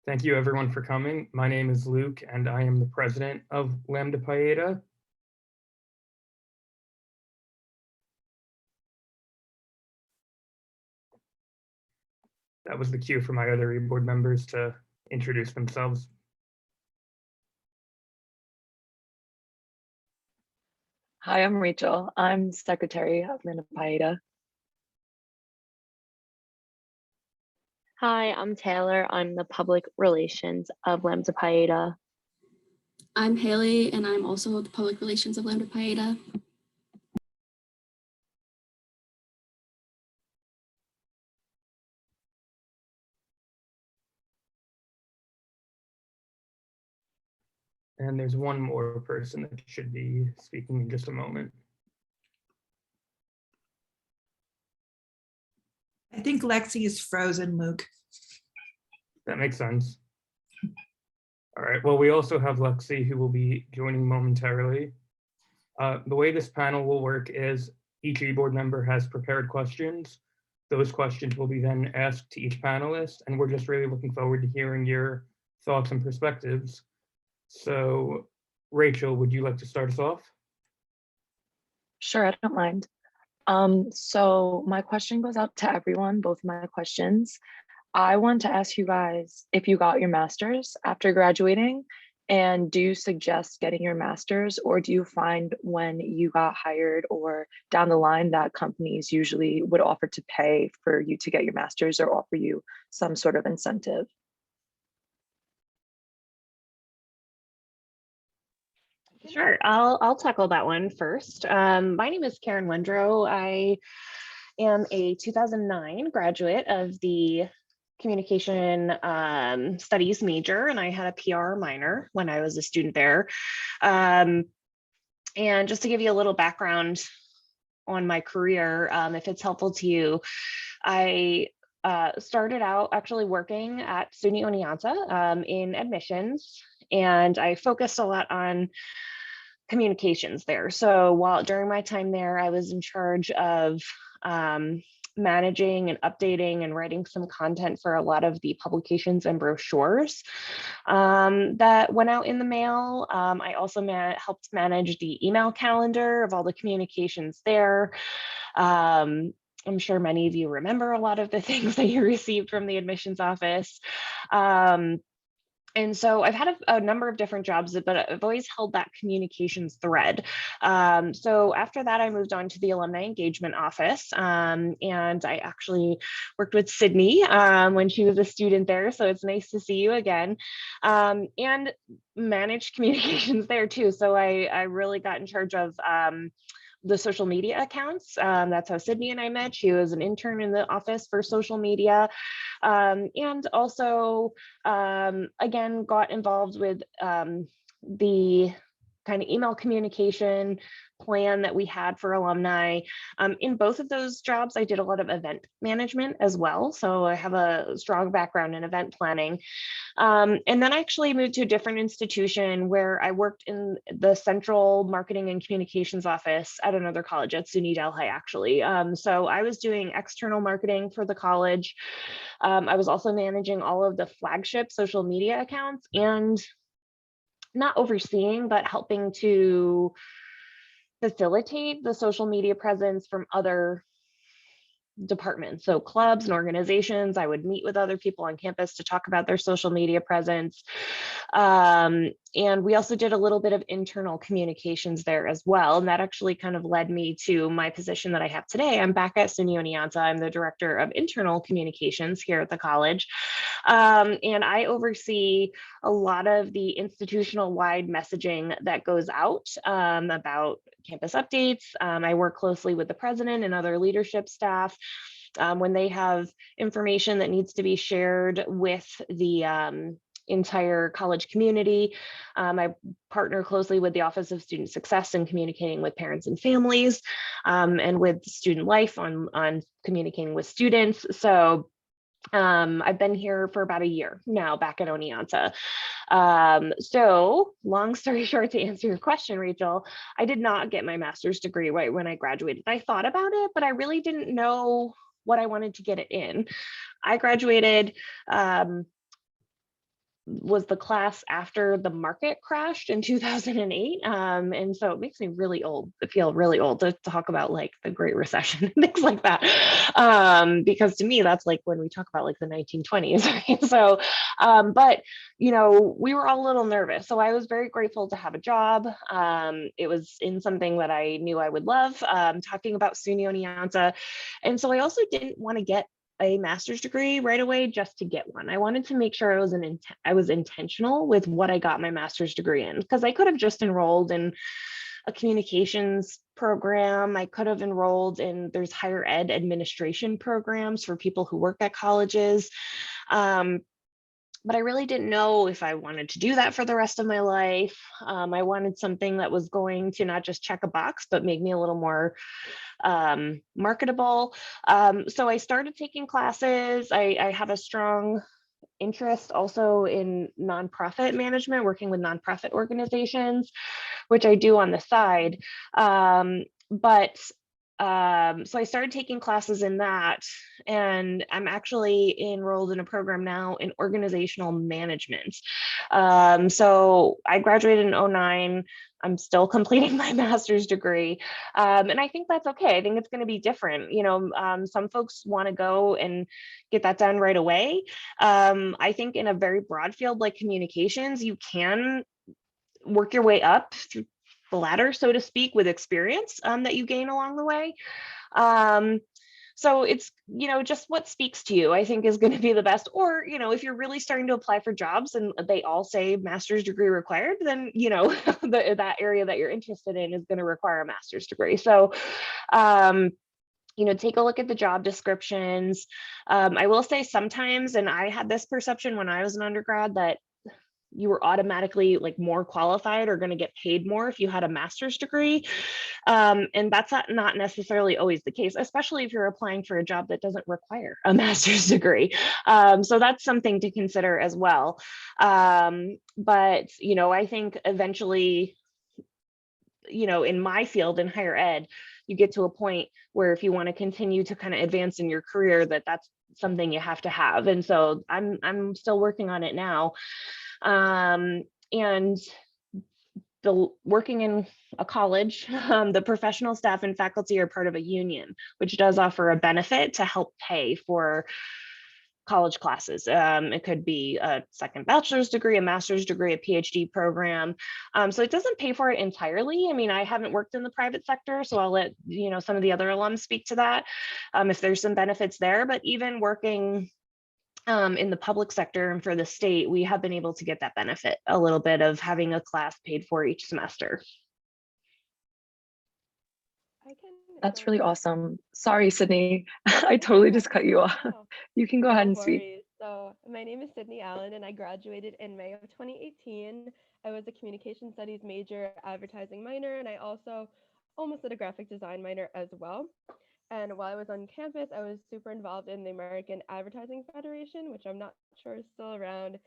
Thank you everyone for coming. My name is Luke and I am the president of Lambda Pi Eta. That was the cue for my other board members to introduce themselves. Hi, I'm Rachel. I'm secretary of Lambda Pi Eta. Hi, I'm Taylor. I'm the public relations of Lambda Pi Eta. I'm Haley, and I'm also the public relations of Lambda Pi Eta. And there's one more person that should be speaking in just a moment. I think Lexi is frozen, Luke. That makes sense. All right, well, we also have Lexi who will be joining momentarily. The way this panel will work is each e-board member has prepared questions. Those questions will be then asked to each panelist, and we're just really looking forward to hearing your thoughts and perspectives. So, Rachel, would you like to start us off? Sure, I don't mind. So my question goes out to everyone, both my questions. I want to ask you guys if you got your master's after graduating, and do you suggest getting your master's, or do you find when you got hired or down the line that companies usually would offer to pay for you to get your master's or offer you some sort of incentive? Sure, I'll tackle that one first. My name is Karen Wendrow. I am a 2009 graduate of the communication studies major, and I had a PR minor when I was a student there. And just to give you a little background on my career, if it's helpful to you, I started out actually working at SUNY Oneonta in admissions, and I focused a lot on communications there. So during my time there, I was in charge of managing and updating and writing some content for a lot of the publications and brochures that went out in the mail. I also helped manage the email calendar of all the communications there. I'm sure many of you remember a lot of the things that you received from the admissions office. And so I've had a number of different jobs, but I've always held that communications thread. So after that, I moved on to the alumni engagement office, and I actually worked with Sydney when she was a student there. So it's nice to see you again, and managed communications there too. So I really got in charge of the social media accounts. That's how Sydney and I met. She was an intern in the office for social media, and also again got involved with the kind of email communication plan that we had for alumni. In both of those jobs, I did a lot of event management as well. So I have a strong background in event planning. And then I actually moved to a different institution where I worked in the central marketing and communications office at another college, at SUNY Delhi, actually. So I was doing external marketing for the college. I was also managing all of the flagship social media accounts, and not overseeing, but helping to facilitate the social media presence from other departments. So clubs and organizations, I would meet with other people on campus to talk about their social media presence. And we also did a little bit of internal communications there as well. And that actually kind of led me to my position that I have today. I'm back at SUNY Oneonta. I'm the director of internal communications here at the college. And I oversee a lot of the institutional wide messaging that goes out about campus updates. I work closely with the president and other leadership staff when they have information that needs to be shared with the entire college community. I partner closely with the Office of Student Success in communicating with parents and families, and with Student Life on communicating with students. So I've been here for about a year now, back at Oneonta. So long story short, to answer your question, Rachel, I did not get my master's degree right when I graduated. I thought about it, but I really didn't know what I wanted to get it in. I graduated was the class after the market crashed in 2008. And so it makes me really old, I feel really old to talk about like the Great Recession and things like that. Because to me, that's like when we talk about like the 1920s. Right? So, but you know, we were all a little nervous. So I was very grateful to have a job. It was in something that I knew I would love, talking about SUNY Oneonta. And so I also didn't want to get a master's degree right away just to get one. I wanted to make sure I was intentional with what I got my master's degree in, because I could have just enrolled in a communications program. I could have enrolled in, there's higher ed administration programs for people who work at colleges. But I really didn't know if I wanted to do that for the rest of my life. I wanted something that was going to not just check a box, but make me a little more marketable. So I started taking classes. I have a strong interest also in nonprofit management, working with nonprofit organizations, which I do on the side. So I started taking classes in that, and I'm actually enrolled in a program now in organizational management. So I graduated in 2009. I'm still completing my master's degree. And I think that's okay. I think it's going to be different. You know, some folks want to go and get that done right away. I think in a very broad field like communications, you can work your way up through the ladder, so to speak, with experience that you gain along the way. So it's, you know, just what speaks to you, I think, is going to be the best. Or, you know, if you're really starting to apply for jobs and they all say master's degree required, then, you know, that area that you're interested in is going to require a master's degree. So, you know, take a look at the job descriptions. I will say sometimes, and I had this perception when I was an undergrad, that you were automatically like more qualified or going to get paid more if you had a master's degree. And that's not necessarily always the case, especially if you're applying for a job that doesn't require a master's degree. So that's something to consider as well. But, you know, I think eventually, you know, in my field in higher ed, you get to a point where if you want to continue to kind of advance in your career, that's something you have to have. And so I'm still working on it now. And working in a college, the professional staff and faculty are part of a union, which does offer a benefit to help pay for college classes. It could be a second bachelor's degree, a master's degree, a PhD program. So it doesn't pay for it entirely. I mean, I haven't worked in the private sector, so I'll let, you know, some of the other alums speak to that if there's some benefits there. But even working in the public sector and for the state, we have been able to get that benefit a little bit of having a class paid for each semester. That's really awesome. Sorry, Sydney. I totally just cut you off. You can go ahead and speak. Worries. So my name is Sydney Allen, and I graduated in May of 2018. I was a communication studies major, advertising minor, and I also almost did a graphic design minor as well. And while I was on campus, I was super involved in the American Advertising Federation, which I'm not sure is still around,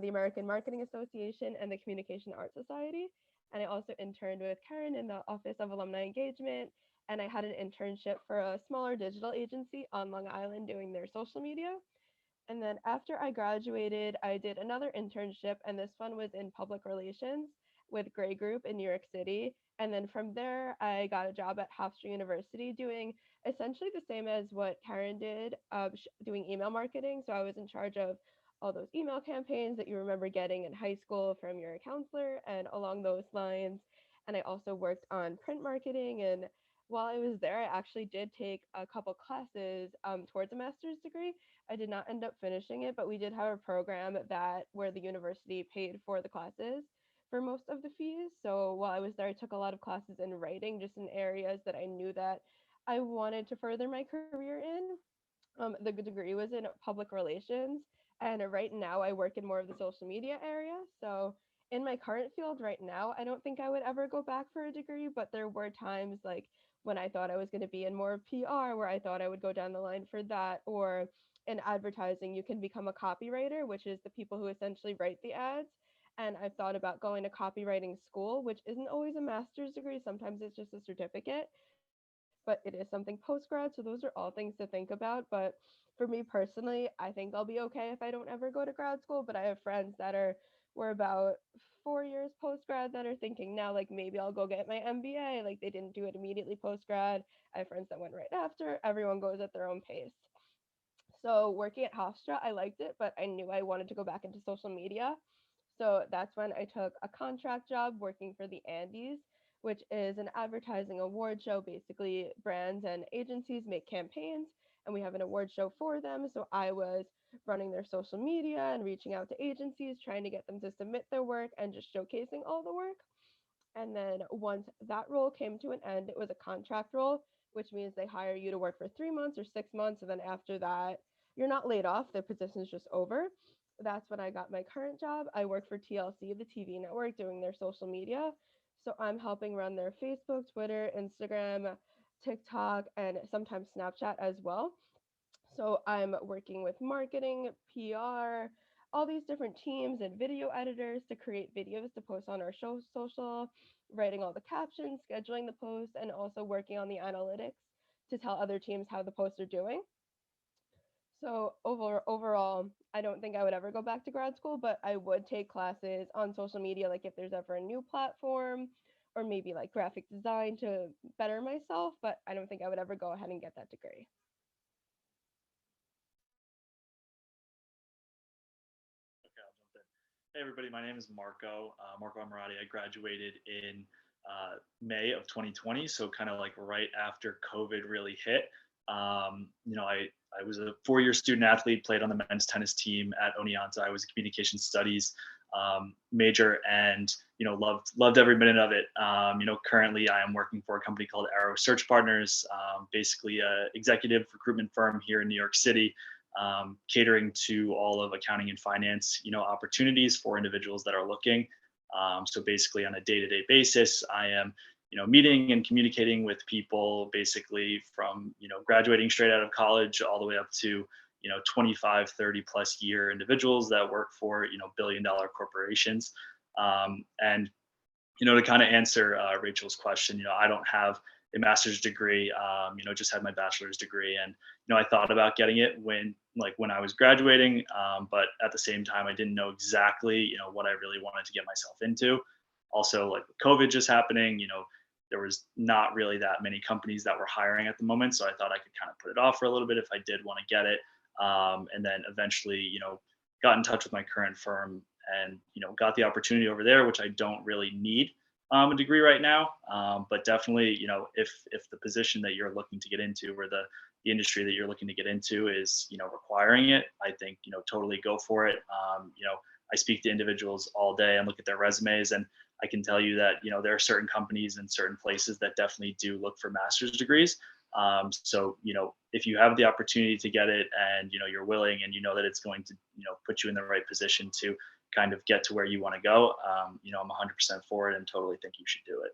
the American Marketing Association, and the Communication Art Society. And I also interned with Karen in the Office of Alumni Engagement. And I had an internship for a smaller digital agency on Long Island doing their social media. And then after I graduated, I did another internship, and this one was in public relations with Gray Group in New York City. And then from there, I got a job at Hofstra University doing essentially the same as what Karen did, doing email marketing. So I was in charge of all those email campaigns that you remember getting in high school from your counselor and along those lines. And I also worked on print marketing. And while I was there, I actually did take a couple classes towards a master's degree. I did not end up finishing it, but we did have a program where the university paid for the classes for most of the fees. So while I was there, I took a lot of classes in writing, just in areas that I knew that I wanted to further my career in. The degree was in public relations, and right now I work in more of the social media area. So in my current field right now, I don't think I would ever go back for a degree, but there were times like when I thought I was going to be in more of PR, where I thought I would go down the line for that, or in advertising, you can become a copywriter, which is the people who essentially write the ads. And I've thought about going to copywriting school, which isn't always a master's degree. Sometimes it's just a certificate, but it is something post-grad. So those are all things to think about. But for me personally, I think I'll be okay if I don't ever go to grad school, but I have friends that were about 4 years post grad that are thinking now, like maybe I'll go get my MBA. Like they didn't do it immediately post grad. I have friends that went right after. Everyone goes at their own pace. So working at Hofstra, I liked it, but I knew I wanted to go back into social media. So that's when I took a contract job working for the Andes, which is an advertising award show. Basically, brands and agencies make campaigns, and we have an award show for them. So I was running their social media and reaching out to agencies, trying to get them to submit their work and just showcasing all the work. And then once that role came to an end, it was a contract role, which means they hire you to work for 3 months or 6 months. And then after that, you're not laid off, the position's just over. That's when I got my current job. I work for TLC, the TV network, doing their social media. So I'm helping run their Facebook, Twitter, Instagram, TikTok, and sometimes Snapchat as well. So I'm working with marketing, PR, all these different teams and video editors to create videos to post on our show social, writing all the captions, scheduling the posts, and also working on the analytics to tell other teams how the posts are doing. So overall, I don't think I would ever go back to grad school, but I would take classes on social media, like if there's ever a new platform or maybe like graphic design to better myself, but I don't think I would ever go ahead and get that degree. Okay, I'll jump in. Hey, everybody, my name is Marco. Marco Amorati. I graduated in May of 2020, so kind of like right after COVID really hit. I was a 4-year student athlete, played on the men's tennis team at Oneonta. I was a communication studies major, and loved every minute of it. Currently I am working for a company called Arrow Search Partners, basically a executive recruitment firm here in New York City, catering to all of accounting and finance, opportunities for individuals that are looking. So basically on a day-to-day basis, I am, meeting and communicating with people basically from, graduating straight out of college all the way up to, 25, 30 plus year individuals that work for, billion-dollar corporations. And to kind of answer Rachel's question, I don't have a master's degree, just had my bachelor's degree. And, I thought about getting it when I was graduating, but at the same time, I didn't know exactly, what I really wanted to get myself into. Also, like with COVID just happening, there was not really that many companies that were hiring at the moment. So I thought I could kind of put it off for a little bit if I did want to get it. And then eventually, got in touch with my current firm and, got the opportunity over there, which I don't really need a degree right now. But definitely, if the position that you're looking to get into or the industry that you're looking to get into is, requiring it, I think, totally go for it. I speak to individuals all day and look at their resumes, and I can tell you that, there are certain companies and certain places that definitely do look for master's degrees. So, if you have the opportunity to get it and, you're willing and you know that it's going to, put you in the right position to kind of get to where you want to go, I'm 100% for it and totally think you should do it.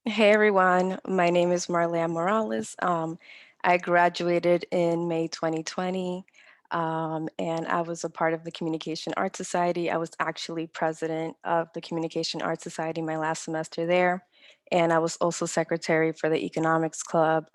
Hey everyone, my name is Marlea Morales. I graduated in May 2020, and I was a part of the Communication Arts Society. I was actually president of the Communication Arts Society my last semester there, and I was also secretary for the Economics Club,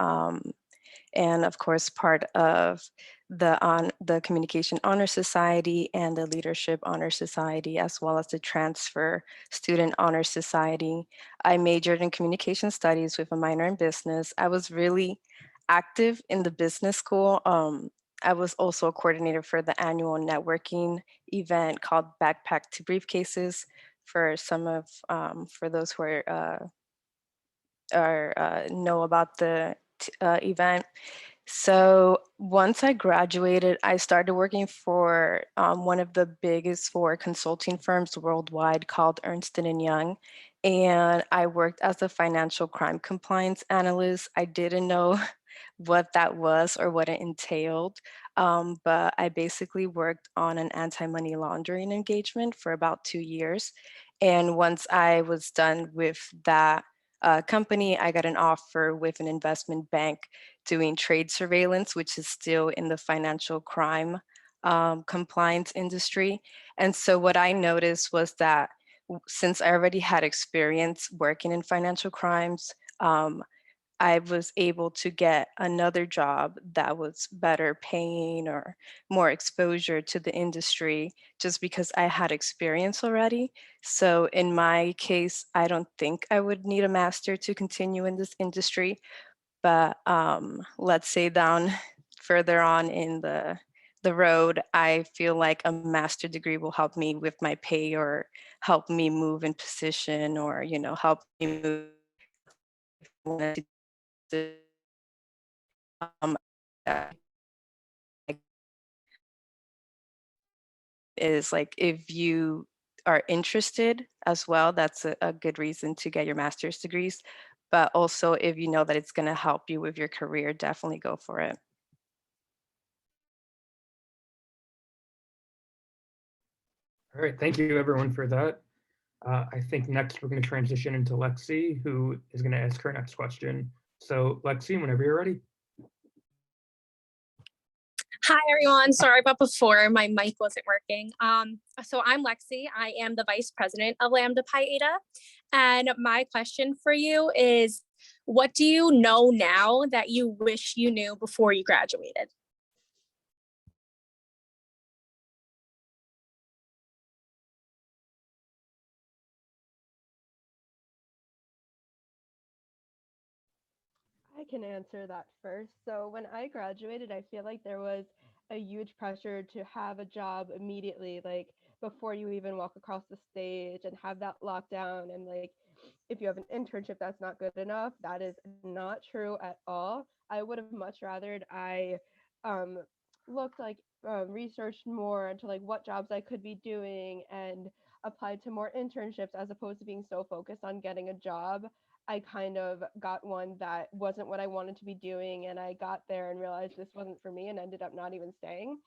and of course part of the Communication Honor Society and the Leadership Honor Society, as well as the Transfer Student Honor Society. I majored in communication studies with a minor in business. I was really active in the business school. I was also a coordinator for the annual networking event called Backpack to Briefcases for for those who know about the event. So once I graduated, I started working for one of the biggest four consulting firms worldwide called Ernst & Young. And I worked as a financial crime compliance analyst. I didn't know what that was or what it entailed, but I basically worked on an anti-money laundering engagement for about 2 years. And once I was done with that company, I got an offer with an investment bank doing trade surveillance, which is still in the financial crime compliance industry. And so what I noticed was that since I already had experience working in financial crimes, I was able to get another job that was better paying or more exposure to the industry just because I had experience already. So in my case, I don't think I would need a master to continue in this industry. But let's say down further on in the road, I feel like a master degree will help me with my pay or help me move in position or, help me move to um, uh, is like if you are interested as well, that's a good reason to get your master's degrees. But also, if you know that it's going to help you with your career, definitely go for it. All right, thank you everyone for that. I think next we're going to transition into Lexi, who is going to ask her next question. So Lexi, whenever you're ready. Hi, everyone. Sorry about before. My mic wasn't working. So I'm Lexi. I am the vice president of Lambda Pi Eta. And my question for you is, what do you know now that you wish you knew before you graduated? I can answer that first. So when I graduated, I feel like there was a huge pressure to have a job immediately, like before you even walk across the stage and have that lockdown. And like, if you have an internship, that's not good enough. That is not true at all. I would have much rathered I um, looked like researched more into like what jobs I could be doing and applied to more internships as opposed to being so focused on getting a job. I kind of got one that wasn't what I wanted to be doing, and I got there and realized this wasn't for me and ended up not even staying,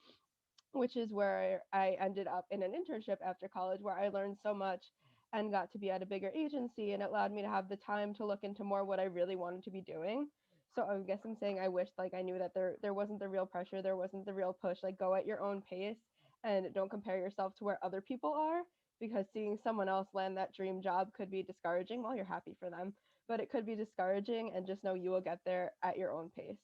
which is where I ended up in an internship after college where I learned so much and got to be at a bigger agency, and it allowed me to have the time to look into more what I really wanted to be doing. So I guess I'm saying I wish like I knew that there wasn't the real pressure, there wasn't the real push, like go at your own pace and don't compare yourself to where other people are, because seeing someone else land that dream job could be discouraging. While you're happy for them, but it could be discouraging, and just know you will get there at your own pace.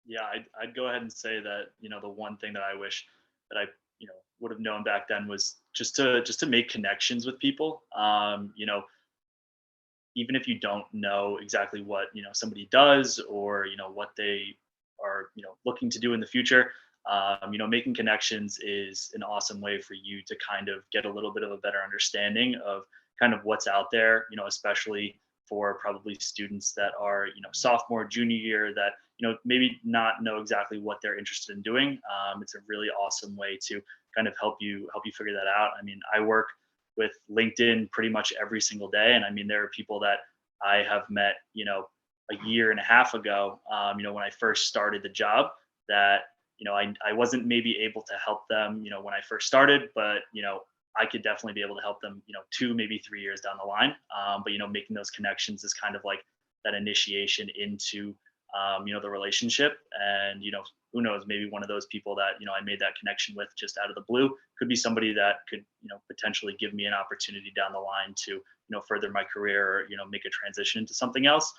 Yeah, I'd go ahead and say that, the one thing that I wish that I, would have known back then was just to make connections with people. Even if you don't know exactly what, somebody does, or, what they are, looking to do in the future, making connections is an awesome way for you to kind of get a little bit of a better understanding of kind of what's out there, especially for probably students that are, sophomore, junior year, that, maybe not know exactly what they're interested in doing. It's a really awesome way to kind of help you figure that out. I mean, I work with LinkedIn pretty much every single day. And I mean, there are people that I have met, a year and a half ago, when I first started the job, that, I wasn't maybe able to help them, when I first started, but, I could definitely be able to help them, 2, maybe 3 years down the line. But, making those connections is kind of like that initiation into, the relationship. And, who knows, maybe one of those people that, I made that connection with just out of the blue could be somebody that could, potentially give me an opportunity down the line to, further my career, or, make a transition into something else.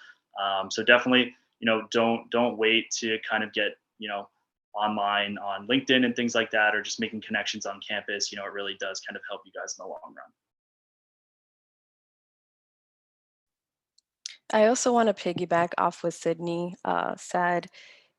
So definitely, don't wait to kind of get, online on LinkedIn and things like that, or just making connections on campus. It really does kind of help you guys in the long run. I also want to piggyback off what Sydney said.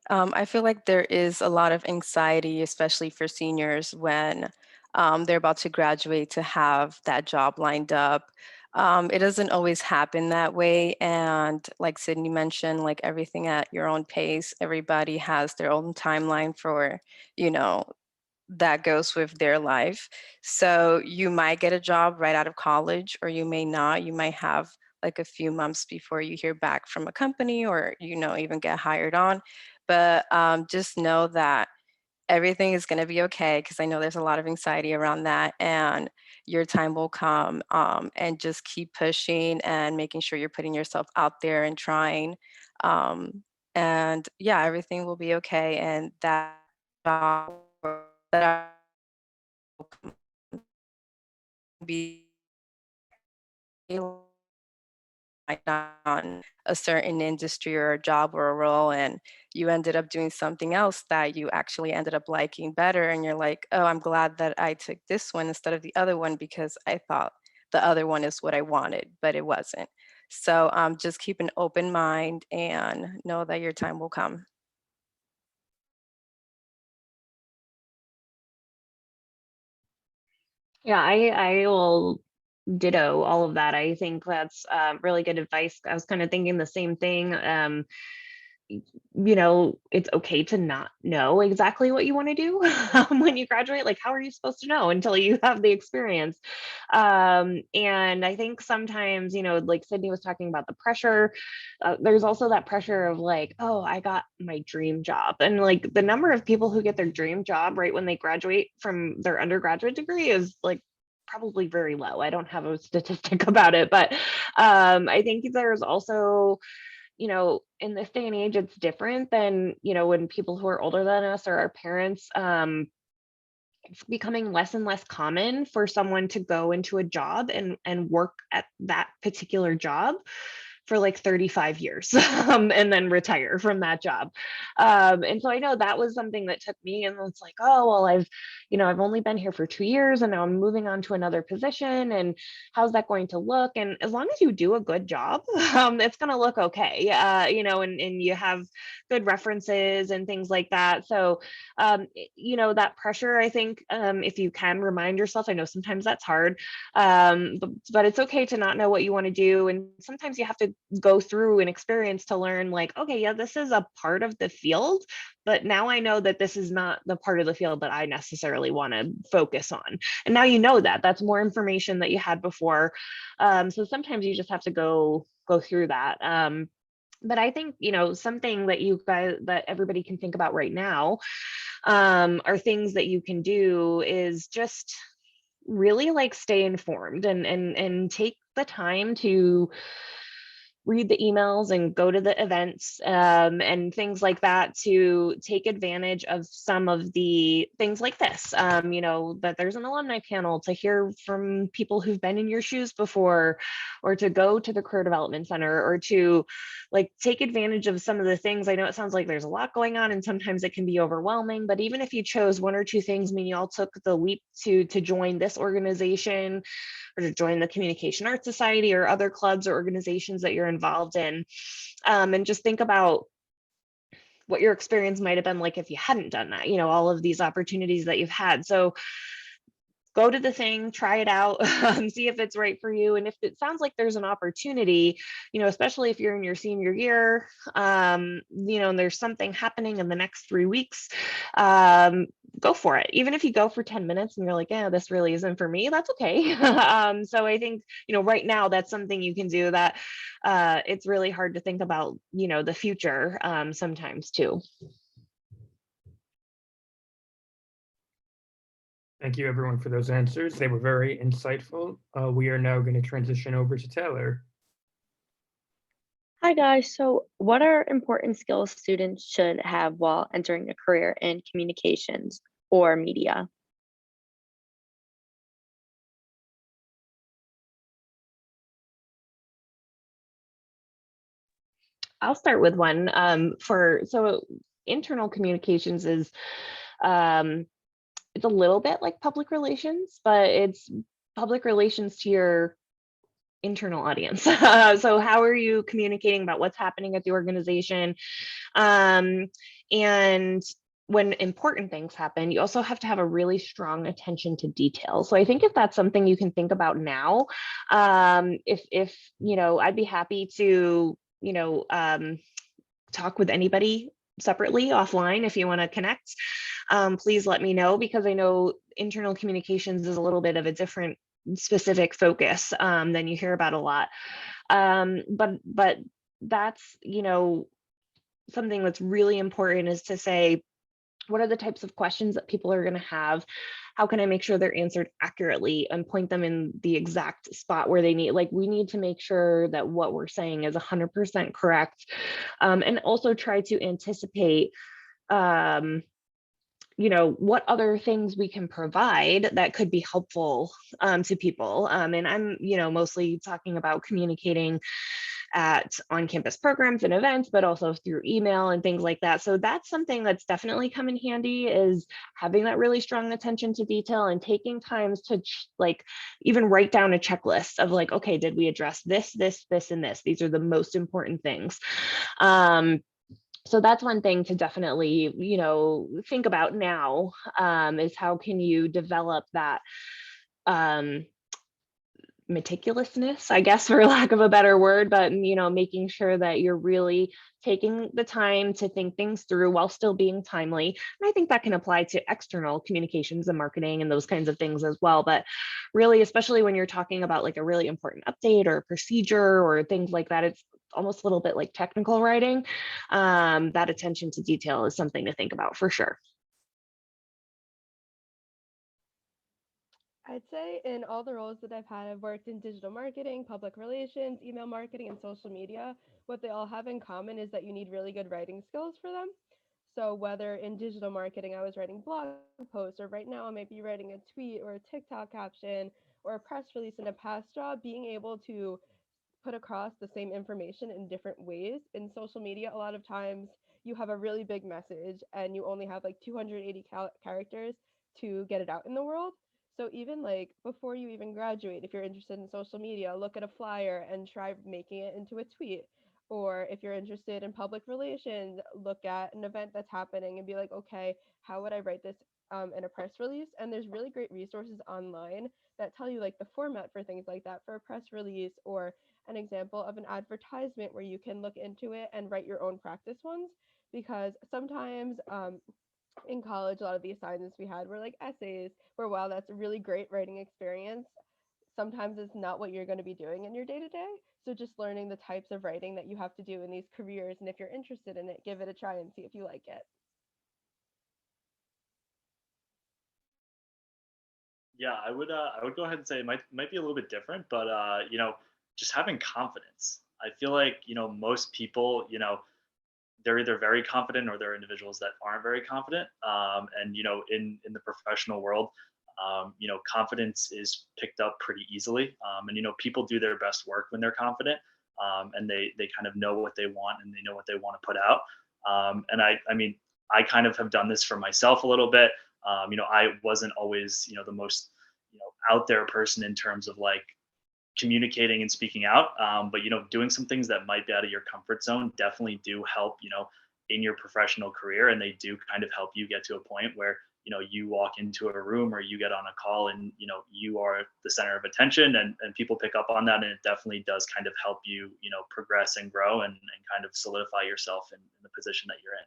I feel like there is a lot of anxiety, especially for seniors when they're about to graduate, to have that job lined up. It doesn't always happen that way. And like Sydney mentioned, like everything at your own pace, everybody has their own timeline for, you know, that goes with their life. So you might get a job right out of college, or you may not. You might have like a few months before you hear back from a company, or, even get hired on. But just know that everything is going to be okay, because I know there's a lot of anxiety around that, and your time will come. And just keep pushing and making sure you're putting yourself out there and trying. and yeah, everything will be okay. And that job that I will be like on a certain industry or a job or a role, and you ended up doing something else that you actually ended up liking better, and you're like, oh, I'm glad that I took this one instead of the other one because I thought the other one is what I wanted, but it wasn't. So just keep an open mind and know that your time will come. Yeah, I will ditto all of that. I think that's really good advice. I was kind of thinking the same thing. You know, it's okay to not know exactly what you want to do when you graduate. Like, how are you supposed to know until you have the experience? And I think sometimes, you know, like Sydney was talking about the pressure, there's also that pressure of like, oh, I got my dream job. And like the number of people who get their dream job right when they graduate from their undergraduate degree is like probably very low. I don't have a statistic about it, but I think there's also, you know, in this day and age, it's different than, you know, when people who are older than us or our parents, it's becoming less and less common for someone to go into a job and work at that particular job for like 35 years and then retire from that job. And so I know that was something that took me, and it's like, oh, well, I've only been here for 2 years and now I'm moving on to another position. And how's that going to look? And as long as you do a good job, it's going to look okay, you know, and you have good references and things like that. So, you know, that pressure, I think, if you can remind yourself, I know sometimes that's hard, but it's okay to not know what you want to do. And sometimes you have to go through an experience to learn like, okay, yeah, this is a part of the field, but now I know that this is not the part of the field that I necessarily want to focus on. And now you know that that's more information that you had before. So sometimes you just have to go through that. But I think, you know, something that you guys, that everybody can think about right now, are things that you can do is just really like stay informed and take the time to read the emails and go to the events, and things like that, to take advantage of some of the things like this. You know, that there's an alumni panel, to hear from people who've been in your shoes before, or to go to the Career Development Center, or to like take advantage of some of the things. I know it sounds like there's a lot going on and sometimes it can be overwhelming, but even if you chose one or two things, I mean, you all took the leap to join this organization, or to join the Communication Arts Society or other clubs or organizations that you're involved in, and just think about what your experience might have been like if you hadn't done that, you know, all of these opportunities that you've had. So go to the thing, try it out, see if it's right for you. And if it sounds like there's an opportunity, you know, especially if you're in your senior year, you know, and there's something happening in the next 3 weeks, go for it. Even if you go for 10 minutes and you're like, yeah, this really isn't for me, that's okay. So I think, you know, right now that's something you can do, that it's really hard to think about, you know, the future sometimes too. Thank you, everyone, for those answers. They were very insightful. We are now going to transition over to Taylor. Hi guys, so what are important skills students should have while entering a career in communications or media? I'll start with one. So internal communications is, it's a little bit like public relations, but it's public relations to your internal audience. So how are you communicating about what's happening at the organization? And when important things happen, you also have to have a really strong attention to detail. So I think if that's something you can think about now, if you know, I'd be happy to, you know, talk with anybody separately offline. If you want to connect, please let me know, because I know internal communications is a little bit of a different specific focus than you hear about a lot. But that's, you know, something that's really important, is to say, what are the types of questions that people are going to have? How can I make sure they're answered accurately and point them in the exact spot where they need? Like, we need to make sure that what we're saying is 100% correct, and also try to anticipate what other things we can provide that could be helpful to people. And I'm, mostly talking about communicating at on-campus programs and events, but also through email and things like that. So that's something that's definitely come in handy, is having that really strong attention to detail and taking times to even write down a checklist of like, okay, did we address this, this, this, and this? These are the most important things. So that's one thing to definitely, think about now, is how can you develop that meticulousness, I guess, for lack of a better word, but, making sure that you're really taking the time to think things through while still being timely. And I think that can apply to external communications and marketing and those kinds of things as well. But really, especially when you're talking about like a really important update or procedure or things like that, it's almost a little bit like technical writing. That attention to detail is something to think about for sure. I'd say in all the roles that I've had, I've worked in digital marketing, public relations, email marketing, and social media. What they all have in common is that you need really good writing skills for them. So whether in digital marketing, I was writing blog posts, or right now I might be writing a tweet or a TikTok caption or a press release in a past job, being able to put across the same information in different ways. In social media, a lot of times you have a really big message and you only have like 280 characters to get it out in the world. So even like before you even graduate, if you're interested in social media, look at a flyer and try making it into a tweet. Or if you're interested in public relations, look at an event that's happening and be like, okay, how would I write this in a press release? And there's really great resources online that tell you like the format for things like that for a press release, or an example of an advertisement where you can look into it and write your own practice ones. Because sometimes in college, a lot of the assignments we had were like essays, where while that's a really great writing experience, sometimes it's not what you're going to be doing in your day to day. So just learning the types of writing that you have to do in these careers, and if you're interested in it, give it a try and see if you like it. Yeah, I would go ahead and say it might be a little bit different, but just having confidence. I feel like, most people, they're either very confident or they're individuals that aren't very confident. And in the professional world, confidence is picked up pretty easily. And people do their best work when they're confident, and they kind of know what they want and they know what they want to put out. And I mean, I kind of have done this for myself a little bit. I wasn't always the most out there person in terms of like communicating and speaking out. But doing some things that might be out of your comfort zone definitely do help, in your professional career, and they do kind of help you get to a point where you walk into a room or you get on a call and you are the center of attention, and people pick up on that, and it definitely does kind of help you progress and grow and kind of solidify yourself in the position that you're in.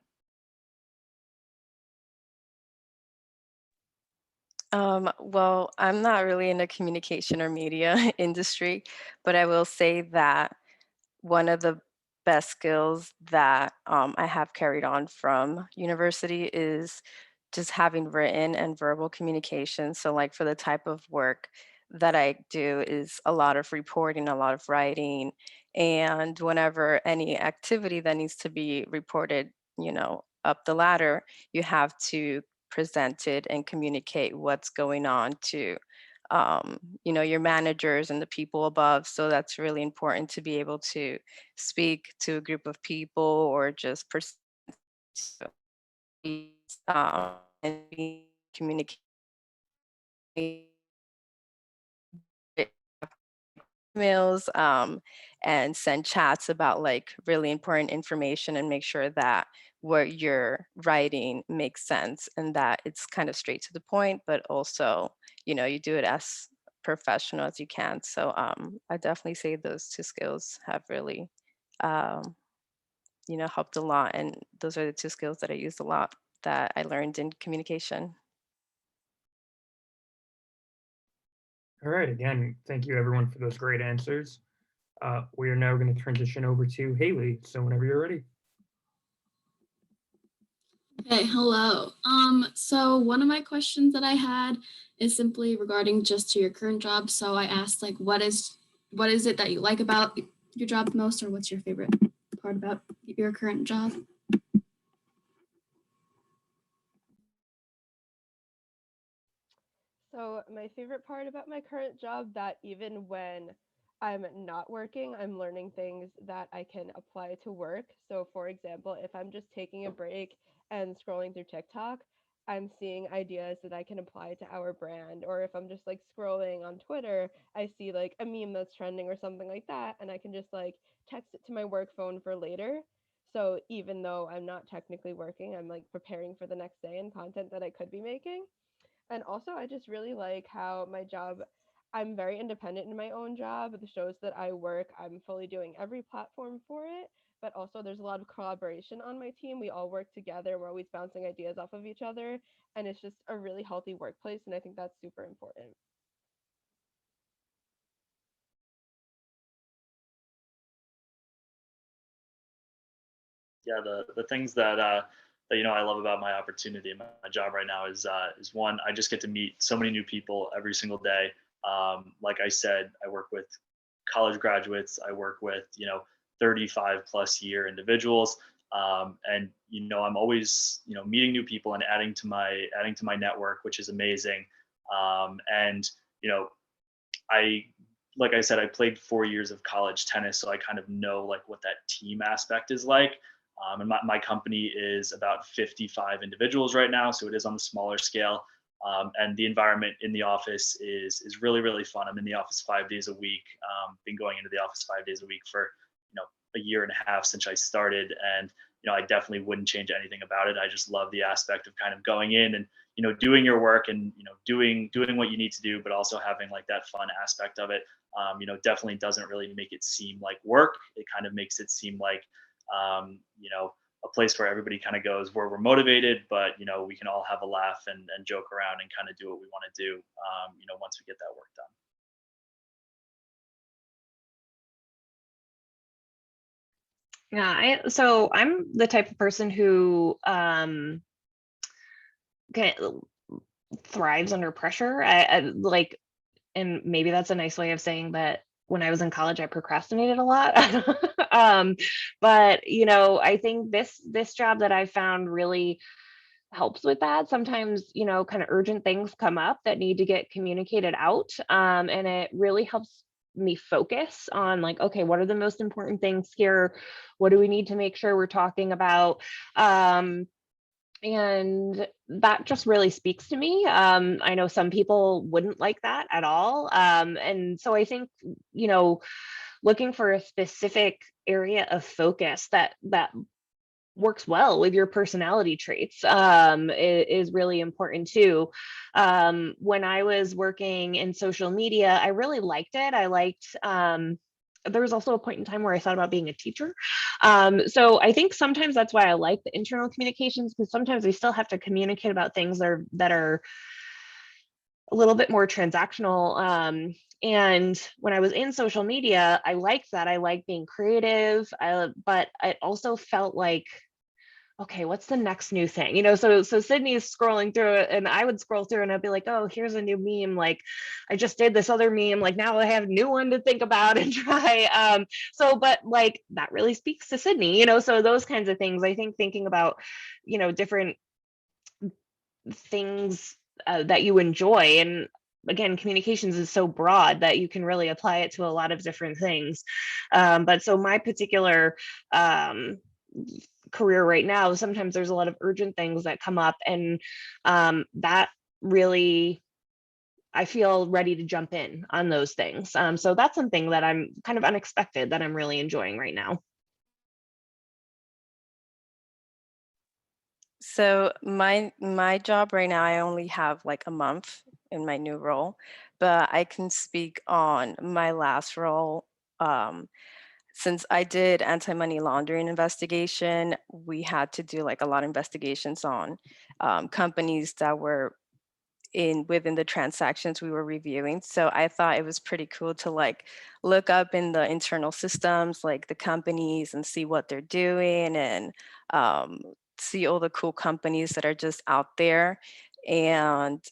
Well, I'm not really in the communication or media industry, but I will say that one of the best skills that I have carried on from university is just having written and verbal communication. So, like for the type of work that I do is a lot of reporting, a lot of writing, and whenever any activity that needs to be reported, up the ladder, you have to present it and communicate what's going on to your managers and the people above. So that's really important to be able to speak to a group of people or just and be communicating emails, and send chats about like really important information and make sure that what you're writing makes sense and that it's kind of straight to the point, but also, you do it as professional as you can. So I definitely say those two skills have really, um, helped a lot. And those are the two skills that I used a lot that I learned in communication. All right, again, thank you everyone for those great answers. We are now going to transition over to Haley. So whenever you're ready. Okay, hello. So one of my questions that I had is simply regarding just to your current job. So I asked like, what is it that you like about your job the most, or what's your favorite part about your current job? So my favorite part about my current job that even when I'm not working, I'm learning things that I can apply to work. So for example, if I'm just taking a break and scrolling through TikTok, I'm seeing ideas that I can apply to our brand. Or if I'm just like scrolling on Twitter, I see like a meme that's trending or something like that, and I can just like text it to my work phone for later. So even though I'm not technically working, I'm like preparing for the next day and content that I could be making. And also, I just really like how my job, I'm very independent in my own job. The shows that I work, I'm fully doing every platform for it. But also, there's a lot of collaboration on my team. We all work together. We're always bouncing ideas off of each other. And it's just a really healthy workplace. And I think that's super important. Yeah, the things that I love about my opportunity and my job right now is one, I just get to meet so many new people every single day. Like I said, I work with college graduates. I work with 35 plus year individuals, and I'm always meeting new people and adding to my network, which is amazing. And you know I like I said, I played 4 years of college tennis, so I kind of know like what that team aspect is like. And my company is about 55 individuals right now, so it is on the smaller scale. And the environment in the office is really really fun. I'm in the office 5 days a week. Been going into the office 5 days a week for a year and a half since I started, and I definitely wouldn't change anything about it. I just love the aspect of kind of going in and doing your work and doing what you need to do, but also having like that fun aspect of it. Definitely doesn't really make it seem like work. It kind of makes it seem like a place where everybody kind of goes where we're motivated, but we can all have a laugh and joke around and kind of do what we want to do. Once we get that work done. Yeah, so I'm the type of person who thrives under pressure. I like, and maybe that's a nice way of saying that when I was in college, I procrastinated a lot. But I think this job that I found really helps with that. Sometimes, kind of urgent things come up that need to get communicated out. And it really helps me focus on like, okay, what are the most important things here? What do we need to make sure we're talking about? And that just really speaks to me. I know some people wouldn't like that at all. And so I think, looking for a specific area of focus that works well with your personality traits is really important too. When I was working in social media, I really liked it. I liked there was also a point in time where I thought about being a teacher. So I think sometimes that's why I like the internal communications, because sometimes we still have to communicate about things that are a little bit more transactional. And when I was in social media, I liked that. I liked being creative, but it also felt like, okay, what's the next new thing? So Sydney's scrolling through it and I would scroll through and I'd be like, oh, here's a new meme. Like I just did this other meme. Like now I have a new one to think about and try. But like that really speaks to Sydney, so those kinds of things. I think thinking about, different things that you enjoy. And again, communications is so broad that you can really apply it to a lot of different things. But so my particular career right now, sometimes there's a lot of urgent things that come up, and that really, I feel ready to jump in on those things. So that's something that I'm kind of unexpected that I'm really enjoying right now. So my job right now, I only have like a month in my new role, but I can speak on my last role. Since I did anti-money laundering investigation, we had to do like a lot of investigations on companies that were within the transactions we were reviewing. So I thought it was pretty cool to like look up in the internal systems, like the companies, and see what they're doing, and see all the cool companies that are just out there. And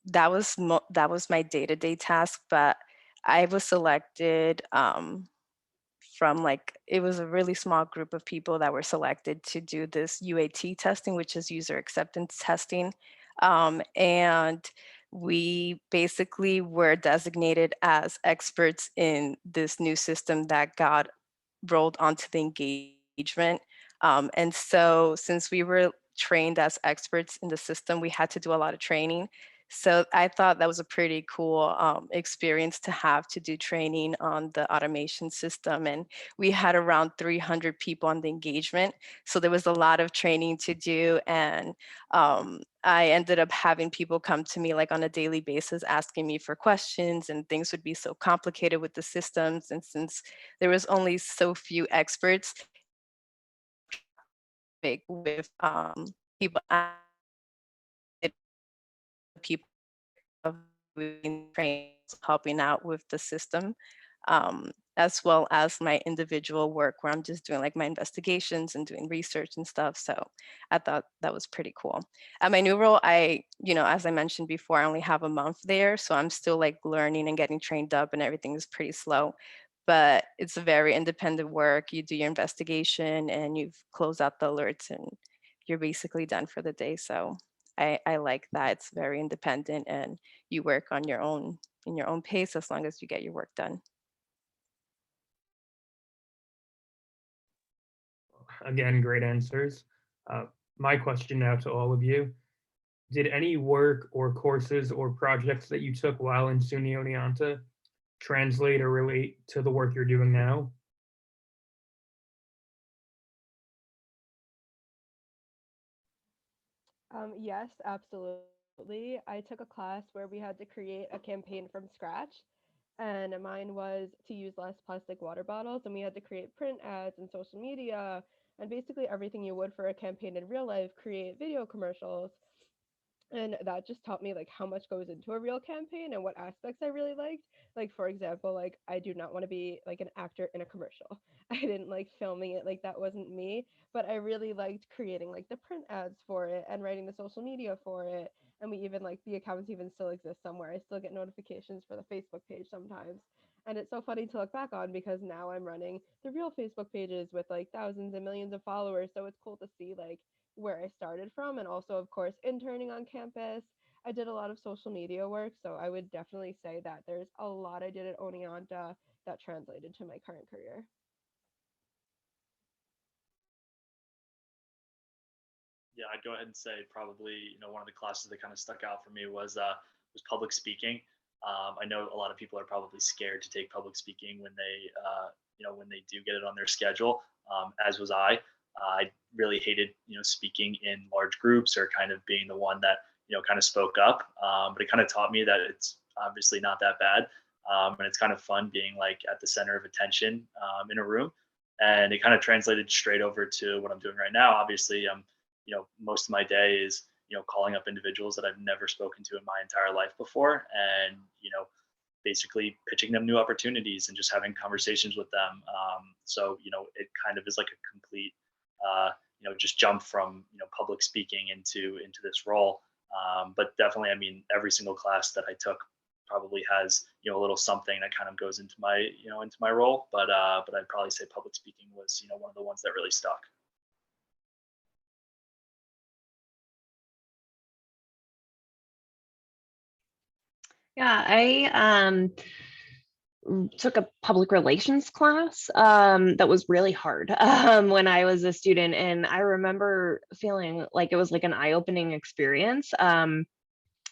that was my day-to-day task, but I was selected from like, it was a really small group of people that were selected to do this UAT testing, which is user acceptance testing. And we basically were designated as experts in this new system that got rolled onto the engagement. And so since we were trained as experts in the system, we had to do a lot of training. So I thought that was a pretty cool experience to have to do training on the automation system. And we had around 300 people on the engagement. So there was a lot of training to do. And I ended up having people come to me like on a daily basis, asking me for questions, and things would be so complicated with the systems. And since there was only so few experts, with people, people of being trained, helping out with the system, as well as my individual work where I'm just doing like my investigations and doing research and stuff. So I thought that was pretty cool. At my new role, as I mentioned before, I only have a month there. So I'm still like learning and getting trained up, and everything is pretty slow. But it's a very independent work. You do your investigation and you close out the alerts, and you're basically done for the day. So I like that. It's very independent, and you work on your own in your own pace as long as you get your work done. Again, great answers. My question now to all of you. Did any work or courses or projects that you took while in SUNY Oneonta translate or relate to the work you're doing now? Yes, absolutely. I took a class where we had to create a campaign from scratch, and mine was to use less plastic water bottles, and we had to create print ads and social media and basically everything you would for a campaign in real life, create video commercials. And that just taught me like how much goes into a real campaign and what aspects I really liked. Like for example, like I do not want to be like an actor in a commercial. I didn't like filming it, like that wasn't me, but I really liked creating like the print ads for it and writing the social media for it. And we even like the accounts even still exist somewhere. I still get notifications for the Facebook page sometimes. And it's so funny to look back on because now I'm running the real Facebook pages with like thousands and millions of followers. So it's cool to see like where I started from, and also, of course, interning on campus. I did a lot of social media work, so I would definitely say that there's a lot I did at Oneonta that translated to my current career. Yeah, I'd go ahead and say probably, one of the classes that kind of stuck out for me was public speaking. I know a lot of people are probably scared to take public speaking when they do get it on their schedule, as was I. I really hated, speaking in large groups or kind of being the one that, kind of spoke up. But it kind of taught me that it's obviously not that bad. And it's kind of fun being like at the center of attention in a room. And it kind of translated straight over to what I'm doing right now. Obviously, most of my day is, calling up individuals that I've never spoken to in my entire life before, and, basically pitching them new opportunities and just having conversations with them. So, it kind of is like a complete, just jump from, public speaking into this role. But definitely, I mean, every single class that I took probably has, a little something that kind of goes into my role. But I'd probably say public speaking was, one of the ones that really stuck. Yeah, I took a public relations class that was really hard when I was a student. And I remember feeling like it was like an eye-opening experience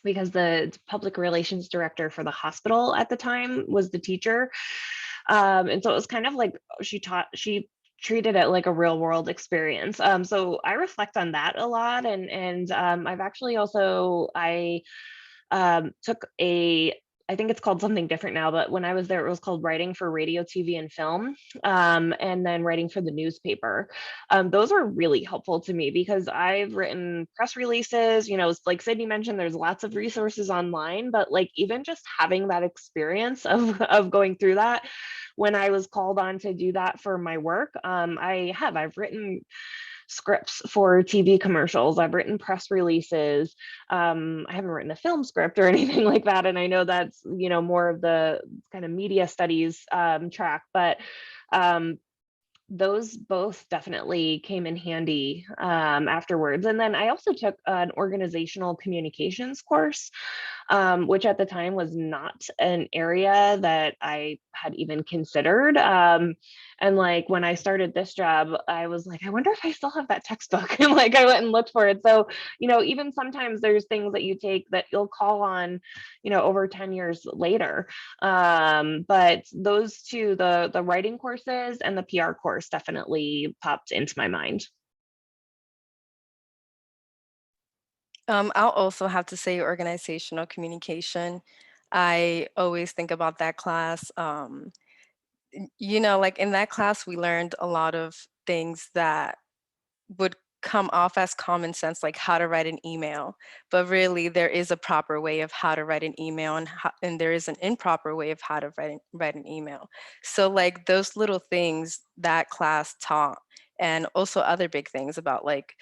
because the public relations director for the hospital at the time was the teacher. And so it was kind of like she treated it like a real world experience. So I reflect on that a lot. And I've actually also, I took I think it's called something different now, but when I was there, it was called writing for radio, TV, and film, and then writing for the newspaper. Those are really helpful to me because I've written press releases, like Sydney mentioned, there's lots of resources online, but like even just having that experience of going through that when I was called on to do that for my work, I've written scripts for TV commercials. I've written press releases. I haven't written a film script or anything like that. And I know that's, more of the kind of media studies track, but those both definitely came in handy afterwards. And then I also took an organizational communications course, which at the time was not an area that I had even considered. And like when I started this job, I was like, I wonder if I still have that textbook. And like I went and looked for it. So, even sometimes there's things that you take that you'll call on, over 10 years later. But those two, the writing courses and the PR course definitely popped into my mind. I'll also have to say organizational communication. I always think about that class. Like in that class, we learned a lot of things that would come off as common sense, like how to write an email. But really, there is a proper way of how to write an email, and there is an improper way of how to write an email. So like those little things that class taught, and also other big things about like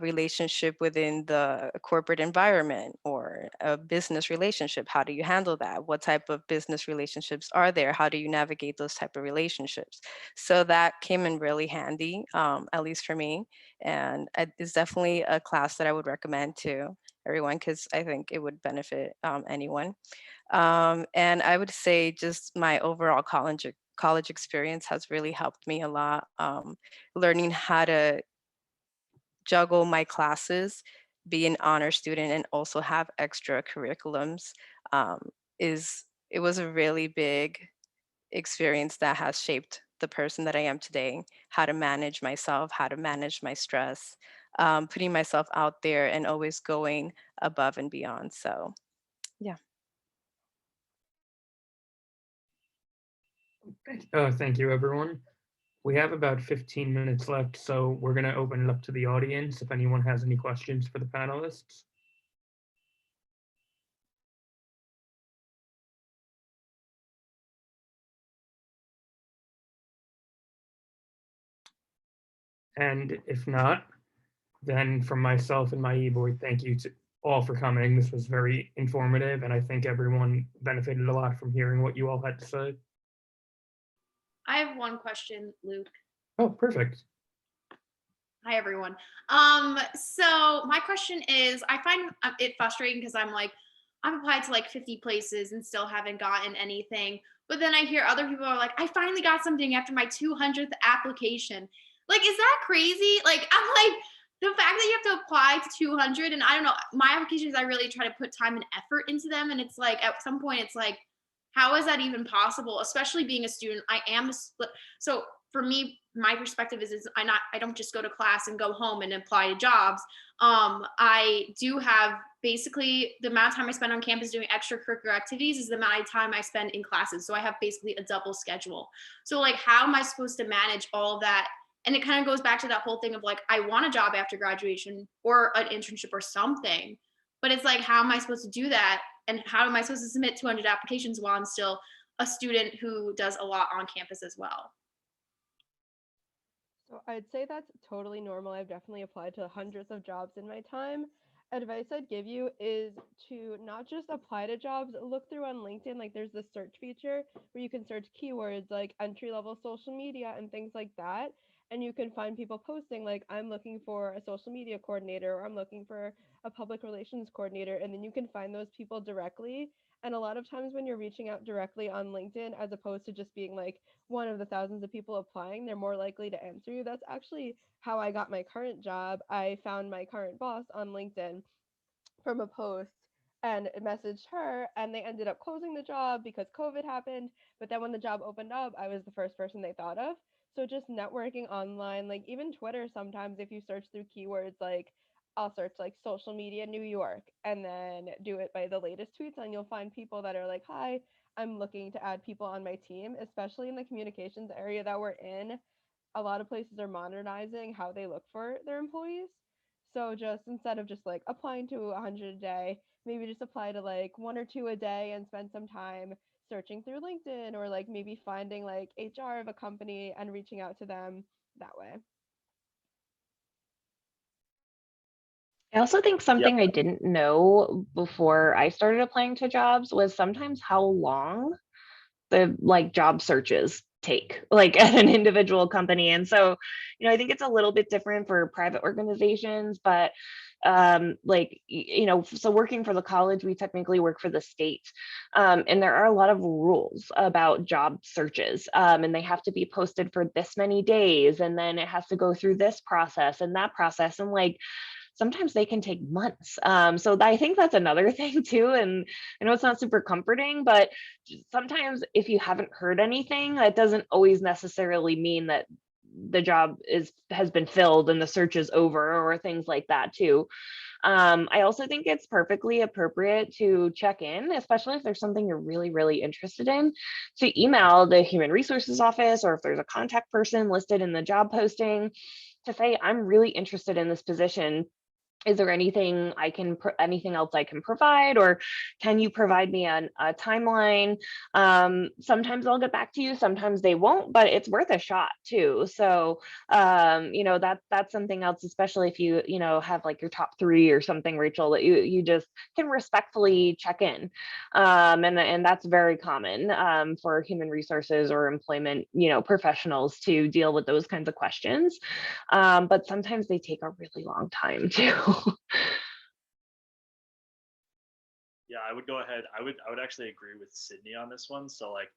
relationship within the corporate environment or a business relationship. How do you handle that? What type of business relationships are there? How do you navigate those type of relationships? So that came in really handy, at least for me. And it's definitely a class that I would recommend to everyone because I think it would benefit anyone. And I would say just my overall college experience has really helped me a lot. Learning how to juggle my classes, be an honor student, and also have extra curriculums um, it was a really big experience that has shaped the person that I am today. How to manage myself, how to manage my stress, putting myself out there, and always going above and beyond. So, yeah. Thank you, everyone. We have about 15 minutes left, so we're going to open it up to the audience if anyone has any questions for the panelists. And if not, then from myself and my e-board, thank you to all for coming. This was very informative, and I think everyone benefited a lot from hearing what you all had to say. I have one question, Luke. Oh, perfect. Hi, everyone. So my question is, I find it frustrating because I've applied to like 50 places and still haven't gotten anything. But then I hear other people are like, I finally got something after my 200th application. Like, is that crazy? Like, I'm like, the fact that you have to apply to 200, and I don't know, my applications, I really try to put time and effort into them. And it's like, at some point, it's like, how is that even possible? Especially being a student, I am a split. So for me, my perspective is I don't just go to class and go home and apply to jobs. I do have basically the amount of time I spend on campus doing extracurricular activities is the amount of time I spend in classes. So I have basically a double schedule. So like, how am I supposed to manage all of that? And it kind of goes back to that whole thing of like, I want a job after graduation or an internship or something, but it's like, how am I supposed to do that? And how am I supposed to submit 200 applications while I'm still a student who does a lot on campus as well? So I'd say that's totally normal. I've definitely applied to hundreds of jobs in my time. Advice I'd give you is to not just apply to jobs, look through on LinkedIn. Like there's this search feature where you can search keywords like entry level social media and things like that. And you can find people posting like, I'm looking for a social media coordinator or I'm looking for a public relations coordinator. And then you can find those people directly. And a lot of times when you're reaching out directly on LinkedIn, as opposed to just being like one of the thousands of people applying, they're more likely to answer you. That's actually how I got my current job. I found my current boss on LinkedIn from a post and messaged her, and they ended up closing the job because COVID happened. But then when the job opened up, I was the first person they thought of. So just networking online, like even Twitter, sometimes if you search through keywords, like I'll search like social media New York and then do it by the latest tweets, and you'll find people that are like, hi, I'm looking to add people on my team, especially in the communications area that we're in. A lot of places are modernizing how they look for their employees. So just instead of just like applying to 100 a day, maybe just apply to like one or two a day and spend some time searching through LinkedIn or like maybe finding like HR of a company and reaching out to them that way. I also think something I didn't know before I started applying to jobs was sometimes how long the like job searches take like at an individual company. And so, I think it's a little bit different for private organizations, but so working for the college, we technically work for the state. And there are a lot of rules about job searches, and they have to be posted for this many days, and then it has to go through this process and that process, and like sometimes they can take months. So I think that's another thing too. And I know it's not super comforting, but sometimes if you haven't heard anything, that doesn't always necessarily mean that the job has been filled and the search is over, or things like that too. I also think it's perfectly appropriate to check in, especially if there's something you're really, really interested in, to email the human resources office, or if there's a contact person listed in the job posting, to say, I'm really interested in this position. Is there anything anything else I can provide, or can you provide me a timeline? Sometimes I'll get back to you, sometimes they won't, but it's worth a shot too. So that's something else, especially if you have like your top 3 or something, Rachel, that you just can respectfully check in. And that's very common for human resources or employment professionals to deal with those kinds of questions. But sometimes they take a really long time too. Yeah, I would go ahead. I would actually agree with Sydney on this one. So like,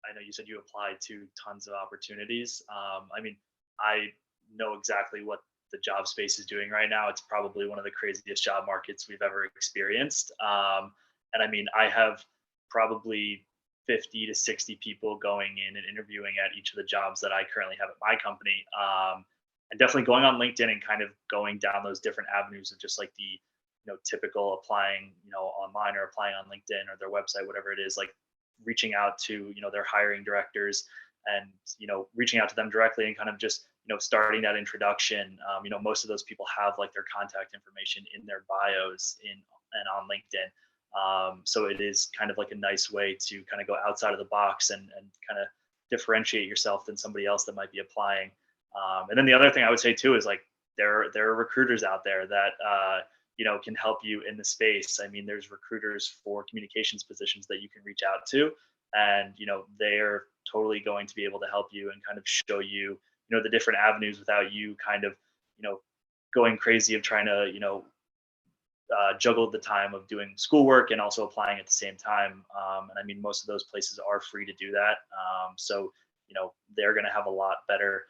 I know you said you applied to tons of opportunities. I mean, I know exactly what the job space is doing right now. It's probably one of the craziest job markets we've ever experienced. And I mean, I have probably 50 to 60 people going in and interviewing at each of the jobs that I currently have at my company. And definitely going on LinkedIn and kind of going down those different avenues of just like the typical applying online, or applying on LinkedIn or their website, whatever it is, like reaching out to their hiring directors, and reaching out to them directly, and kind of just starting that introduction. Most of those people have like their contact information in their bios and on LinkedIn. So it is kind of like a nice way to kind of go outside of the box and kind of differentiate yourself than somebody else that might be applying. And then the other thing I would say too is like there are recruiters out there that can help you in the space. I mean, there's recruiters for communications positions that you can reach out to, and they're totally going to be able to help you and kind of show you the different avenues without you kind of going crazy of trying to juggle the time of doing schoolwork and also applying at the same time. And I mean, most of those places are free to do that. So they're going to have a lot better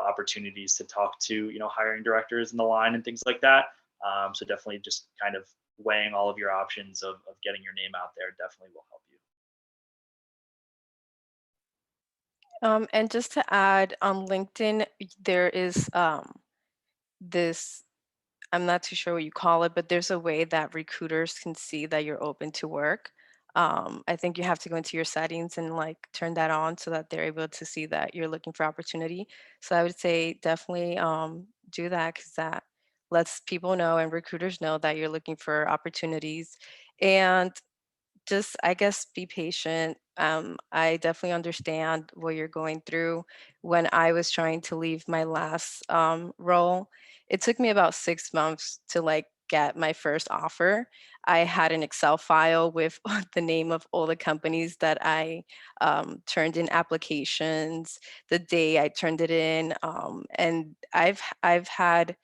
opportunities to talk to hiring directors in the line and things like that. So definitely just kind of weighing all of your options of getting your name out there definitely will help you. And just to add, on LinkedIn, there is this, I'm not too sure what you call it, but there's a way that recruiters can see that you're open to work. I think you have to go into your settings and like turn that on so that they're able to see that you're looking for opportunity. So I would say definitely do that, because that lets people know and recruiters know that you're looking for opportunities. And just, I guess, be patient. I definitely understand what you're going through. When I was trying to leave my last role, it took me about 6 months to like get my first offer. I had an Excel file with the name of all the companies that I turned in applications, the day I turned it in, and I've had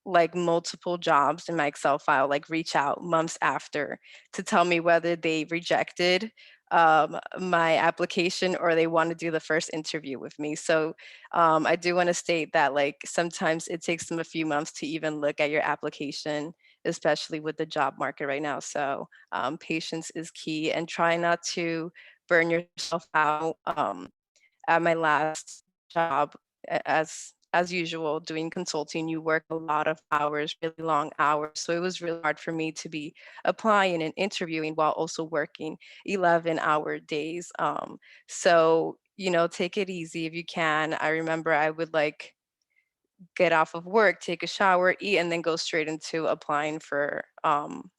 like multiple jobs in my Excel file, like reach out months after to tell me whether they rejected my application or they want to do the first interview with me. So I do want to state that like sometimes it takes them a few months to even look at your application, especially with the job market right now. So patience is key, and try not to burn yourself out. At my last job, as usual, doing consulting, you work a lot of hours, really long hours. So it was really hard for me to be applying and interviewing while also working 11-hour days. So take it easy if you can. I remember I would like get off of work, take a shower, eat, and then go straight into applying for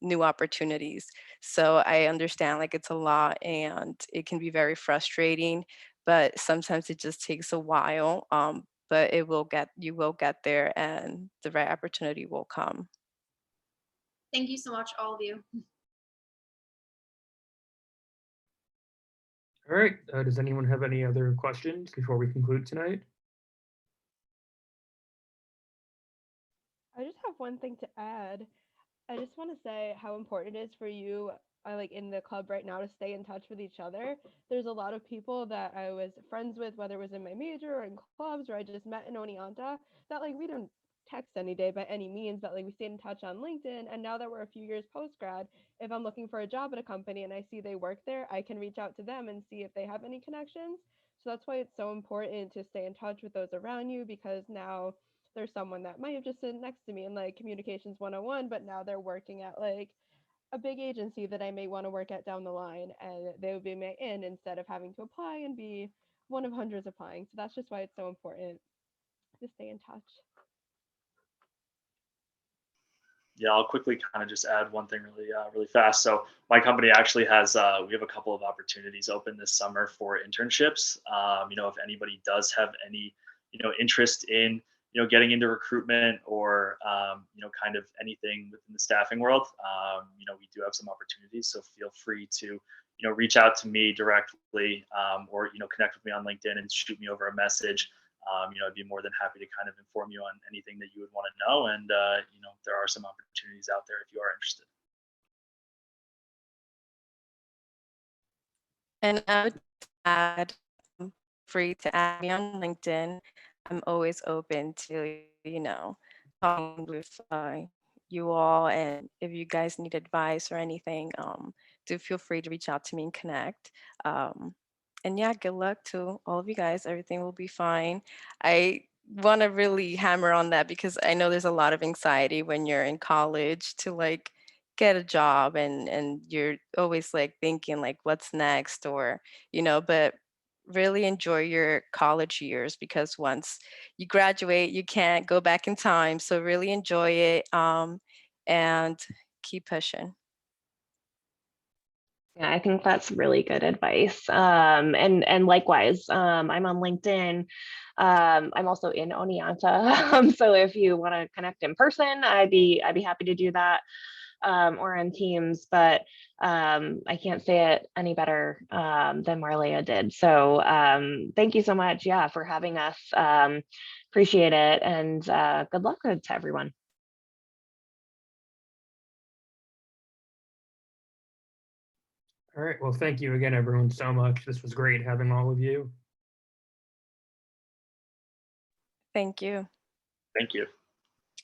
new opportunities. So I understand like it's a lot and it can be very frustrating, but sometimes it just takes a while. But you will get there, and the right opportunity will come. Thank you so much, all of you. All right, does anyone have any other questions before we conclude tonight? I just have one thing to add. I just want to say how important it is for you, like in the club right now, to stay in touch with each other. There's a lot of people that I was friends with, whether it was in my major or in clubs, or I just met in Oneonta, that like we don't text any day by any means, but like we stayed in touch on LinkedIn. And now that we're a few years post grad, if I'm looking for a job at a company and I see they work there, I can reach out to them and see if they have any connections. So that's why it's so important to stay in touch with those around you, because now there's someone that might have just sit next to me in like communications 101, but now they're working at like a big agency that I may want to work at down the line, and they would be my in instead of having to apply and be one of hundreds applying. So that's just why it's so important to stay in touch. Yeah, I'll quickly kind of just add one thing really fast. So my company actually has we have a couple of opportunities open this summer for internships. If anybody does have any interest in getting into recruitment or kind of anything within the staffing world, we do have some opportunities. So feel free to reach out to me directly, or connect with me on LinkedIn and shoot me over a message. I'd be more than happy to kind of inform you on anything that you would want to know. And, there are some opportunities out there if you are interested. And I would add, free to add me on LinkedIn. I'm always open to, talking with you all. And if you guys need advice or anything, do feel free to reach out to me and connect. And yeah, good luck to all of you guys. Everything will be fine. I want to really hammer on that because I know there's a lot of anxiety when you're in college to like get a job and you're always like thinking like what's next or but really enjoy your college years because once you graduate you can't go back in time, so really enjoy it and keep pushing. Yeah, I think that's really good advice. And likewise, I'm on LinkedIn. I'm also in Oneonta. So if you want to connect in person, I'd be happy to do that, or on Teams. But I can't say it any better than Marlea did. So thank you so much, yeah, for having us. Appreciate it, and good luck to everyone. All right, well, thank you again, everyone, so much. This was great having all of you. Thank you. Thank you.